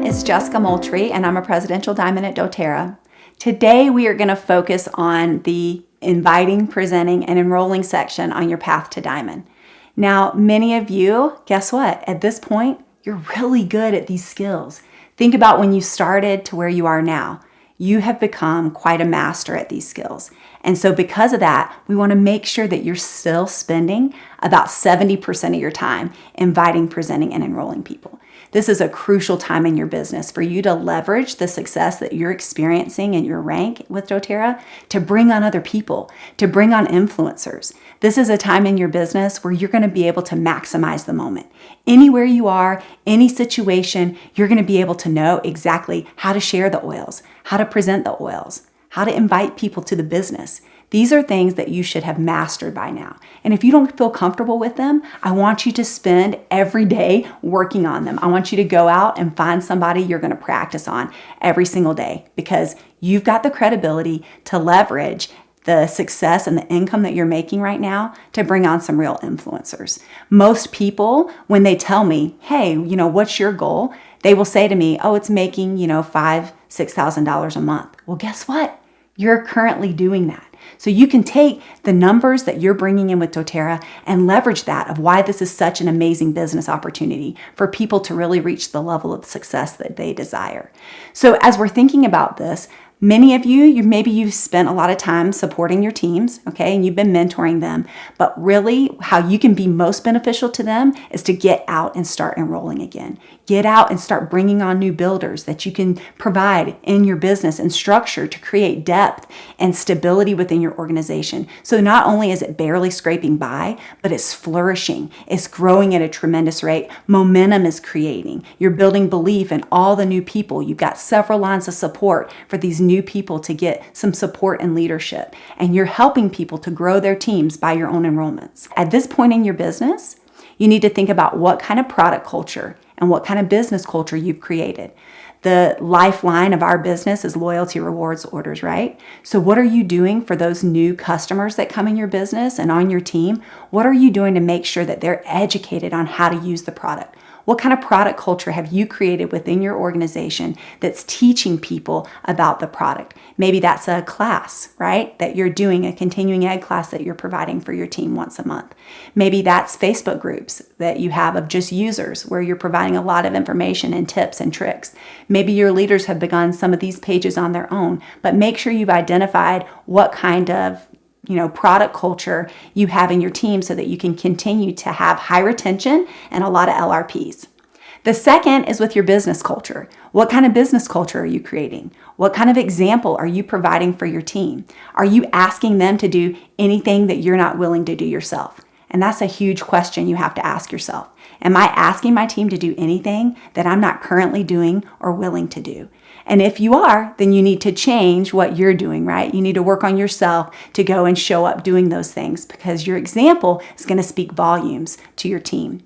It's Jessica Moultrie, and I'm a presidential diamond at doTERRA. Today, we are going to focus on the inviting, presenting, and enrolling section on your path to diamond. Now, many of you, guess what? At this point, you're really good at these skills. Think about when you started to where you are now. You have become quite a master at these skills. And so because of that, we want to make sure that you're still spending about 70% of your time inviting, presenting, and enrolling people. This is a crucial time in your business for you to leverage the success that you're experiencing in your rank with doTERRA to bring on other people, to bring on influencers. This is a time in your business where you're going to be able to maximize the moment. Anywhere you are, any situation, you're going to be able to know exactly how to share the oils, how to present the oils, how to invite people to the business. These are things that you should have mastered by now. And if you don't feel comfortable with them, I want you to spend every day working on them. I want you to go out and find somebody you're going to practice on every single day, because you've got the credibility to leverage the success and the income that you're making right now to bring on some real influencers. Most people, when they tell me, hey, what's your goal? They will say to me, oh, it's making, $5,000, $6,000 a month. Well, guess what? You're currently doing that. So you can take the numbers that you're bringing in with doTERRA and leverage that of why this is such an amazing business opportunity for people to really reach the level of success that they desire. So as we're thinking about this, many of maybe you've spent a lot of time supporting your teams, okay, and you've been mentoring them, but really how you can be most beneficial to them is to get out and start enrolling again. Get out and start bringing on new builders that you can provide in your business and structure to create depth and stability within your organization. So not only is it barely scraping by, but it's flourishing. It's growing at a tremendous rate. Momentum is creating. You're building belief in all the new people. You've got several lines of support for these new people to get some support and leadership. And you're helping people to grow their teams by your own enrollments. At this point in your business, you need to think about what kind of product culture and what kind of business culture you've created. The lifeline of our business is loyalty, rewards, orders, right? So what are you doing for those new customers that come in your business and on your team? What are you doing to make sure that they're educated on how to use the product? What kind of product culture have you created within your organization that's teaching people about the product? Maybe that's a class, right? That you're doing, a continuing ed class that you're providing for your team once a month. Maybe that's Facebook groups that you have of just users where you're providing a lot of information and tips and tricks. Maybe your leaders have begun some of these pages on their own, but make sure you've identified what kind of product culture you have in your team so that you can continue to have high retention and a lot of LRPs. The second is with your business culture. What kind of business culture are you creating? What kind of example are you providing for your team? Are you asking them to do anything that you're not willing to do yourself? And that's a huge question you have to ask yourself. Am I asking my team to do anything that I'm not currently doing or willing to do? And if you are, then you need to change what you're doing, right? You need to work on yourself to go and show up doing those things, because your example is going to speak volumes to your team.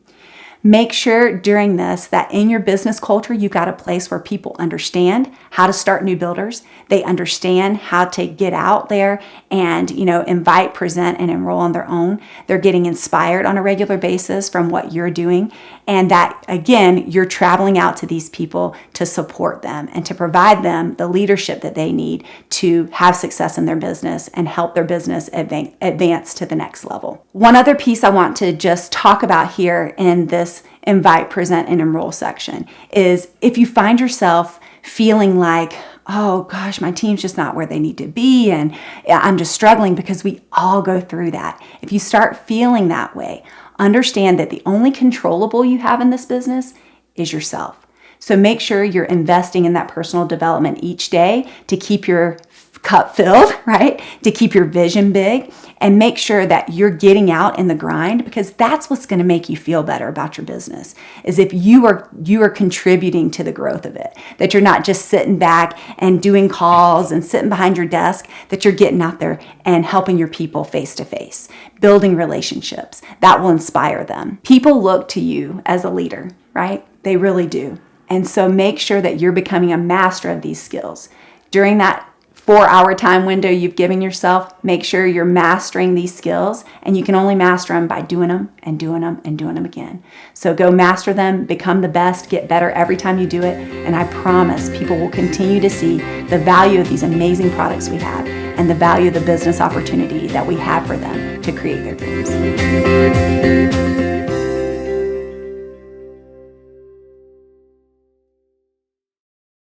Make sure during this that in your business culture, you've got a place where people understand how to start new builders. They understand how to get out there and, invite, present, and enroll on their own. They're getting inspired on a regular basis from what you're doing. And that, again, you're traveling out to these people to support them and to provide them the leadership that they need to have success in their business and help their business advance to the next level. One other piece I want to just talk about here in this invite, present, and enroll section is if you find yourself feeling like, oh gosh, my team's just not where they need to be and I'm just struggling, because we all go through that. If you start feeling that way, understand that the only controllable you have in this business is yourself. So make sure you're investing in that personal development each day to keep your cup filled, right? To keep your vision big, and make sure that you're getting out in the grind, because that's what's going to make you feel better about your business, is if you are contributing to the growth of it, that you're not just sitting back and doing calls and sitting behind your desk, that you're getting out there and helping your people face to face, building relationships that will inspire them. People look to you as a leader, right? They really do. And so make sure that you're becoming a master of these skills. During that 4-hour time window you've given yourself, make sure you're mastering these skills, and you can only master them by doing them and doing them and doing them again. So go master them, become the best, get better every time you do it, and I promise people will continue to see the value of these amazing products we have and the value of the business opportunity that we have for them to create their dreams.